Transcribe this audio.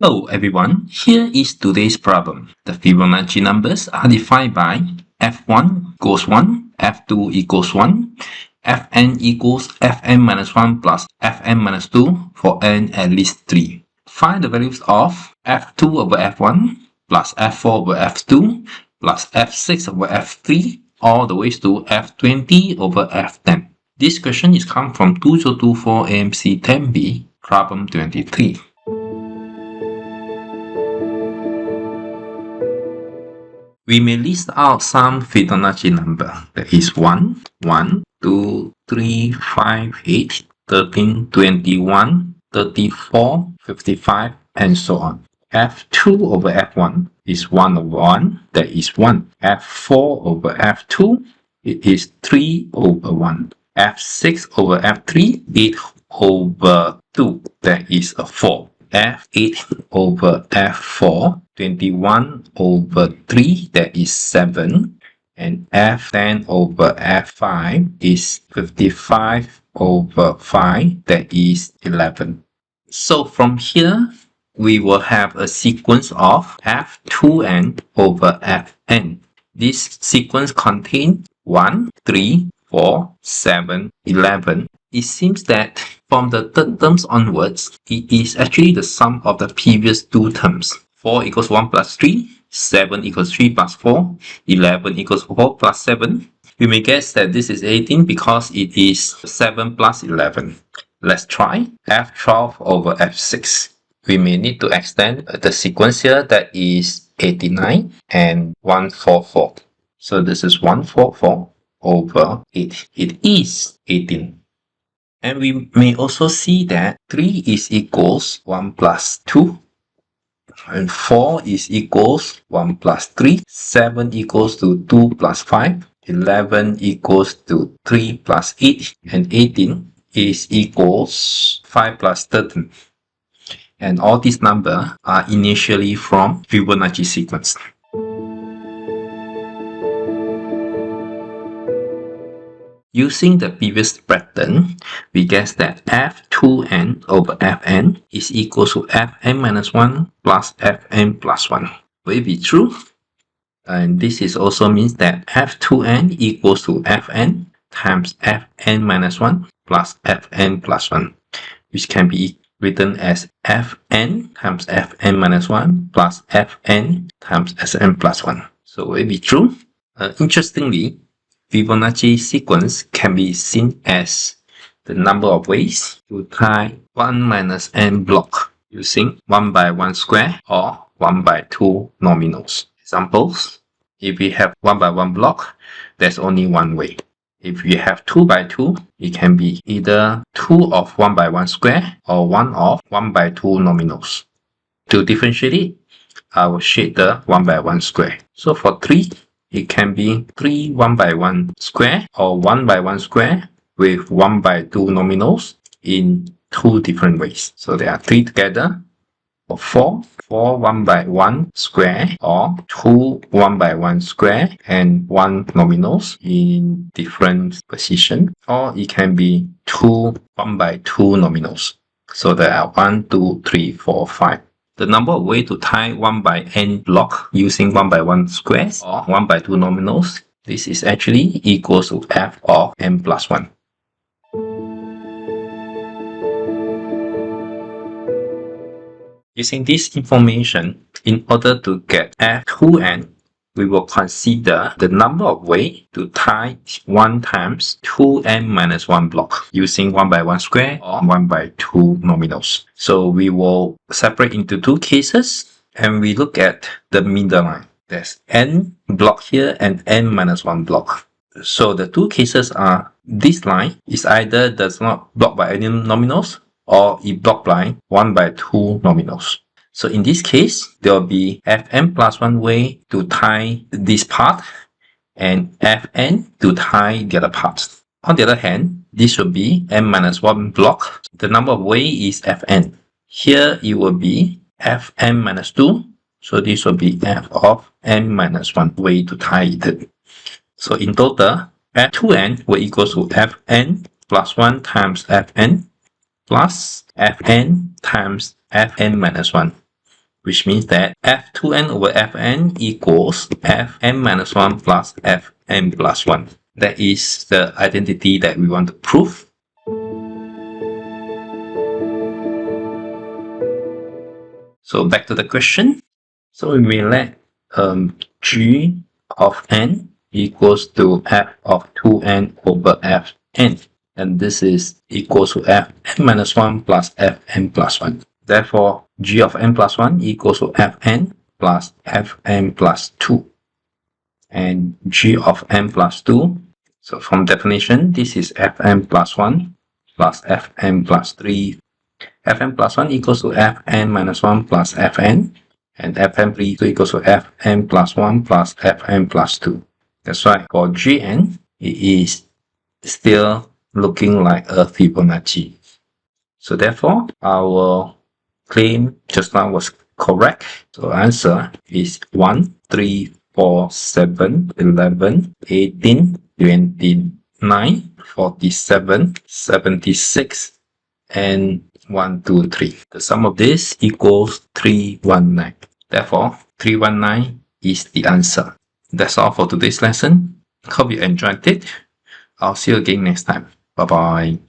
Hello everyone, here is today's problem. The Fibonacci numbers are defined by f1 equals 1, f2 equals 1, fn equals fn minus 1 plus fn minus 2 for n at least 3. Find the values of f2 over f1 plus f4 over f2 plus f6 over f3 all the way to f20 over f10. This question is come from 2024 AMC 10B, problem 23. We may list out some Fibonacci number. That is 1, 1, 2, 3, 5, 8, 13, 21, 34, 55, and so on. F2 over F1 is 1 over 1, that is 1. F4 over F2, it is 3 over 1. F6 over F3, 8 over 2, that is a 4. F8 over F4, 21 over 3, that is 7. And F10 over F5 is 55 over 5, that is 11. So from here, we will have a sequence of F2n over Fn. This sequence contains 1, 3, 4, 7, 11. It seems that from the third terms onwards, it is actually the sum of the previous two terms. 4 equals 1 plus 3, 7 equals 3 plus 4, 11 equals 4 plus 7. We may guess that this is 18 because it is 7 plus 11. Let's try F12 over F6. We may need to extend the sequence here, that is 89 and 144. So this is 144 over 8. It is 18. And we may also see that 3 is equals 1 plus 2. And 4 is equals 1 plus 3. 7 equals to 2 plus 5. 11 equals to 3 plus 8. And 18 is equals 5 plus 13. And all these numbers are initially from Fibonacci sequence. Using the previous pattern, we guess that f2n over fn is equal to fn minus 1 plus fn plus 1. Will it be true? And this is also means that f2n equals to fn times fn minus 1 plus fn plus 1, which can be written as fn times fn minus 1 plus fn times sn plus 1. So will it be true? Interestingly, Fibonacci sequence can be seen as the number of ways to tie 1 minus n block using 1 by 1 square or 1 by 2 dominoes. Examples: if we have 1 by 1 block, there's only one way. If we have 2 by 2, it can be either 2 of 1 by 1 square or 1 of 1 by 2 dominoes. To differentiate it, I will shade the 1 by 1 square. So for 3, it can be 3 1 by 1 square or 1 by 1 square with 1 by 2 dominoes in 2 different ways. So there are 3 together. For 4 1 by 1 square or 2 1 by 1 square and 1 dominoes in different position. Or it can be 2 1 by 2 dominoes. So there are 1, 2, 3, 4, 5. The number of ways to tie 1 by n block using 1 by 1 squares or 1 by 2 dominoes, this is actually equals to f of n plus 1. Using this information, in order to get f2n, we will consider the number of ways to tie 1 times 2n minus 1 block using 1 by 1 square or 1 by 2 dominoes. So we will separate into 2 cases and we look at the middle line. There's n block here and n minus 1 block. So the 2 cases are, this line is either does not block by any dominoes or it blocked by 1 by 2 dominoes. So in this case, there will be fn plus 1 way to tie this part and fn to tie the other part. On the other hand, this will be n minus 1 block. The number of way is fn. Here it will be fn minus 2. So this will be f of n minus 1 way to tie it. So in total, f2n will equal to fn plus 1 times fn plus fn times fn minus 1. which means that f2n over fn equals fn minus 1 plus fn plus 1. That is the identity that we want to prove. So back to the question. So we will let g of n equals to f of 2n over fn. And this is equals to fn minus 1 plus fn plus 1. Therefore, g of n plus 1 equals to fn plus fn plus 2. And g of n plus 2. So from definition, this is fn plus 1 plus fn plus 3. fn plus 1 equals to fn minus 1 plus fn. And fn plus 2 equals to fn plus 1 plus fn plus 2. That's right. For gn, it is still looking like a Fibonacci. So therefore, our claim just now was correct. So answer is 1, 3, 4, 7, 11, 18, 29, 47, 76, and 1, 2, 3. The sum of this equals 319. Therefore, 319 is the answer. That's all for today's lesson. Hope you enjoyed it. I'll see you again next time. Bye-bye.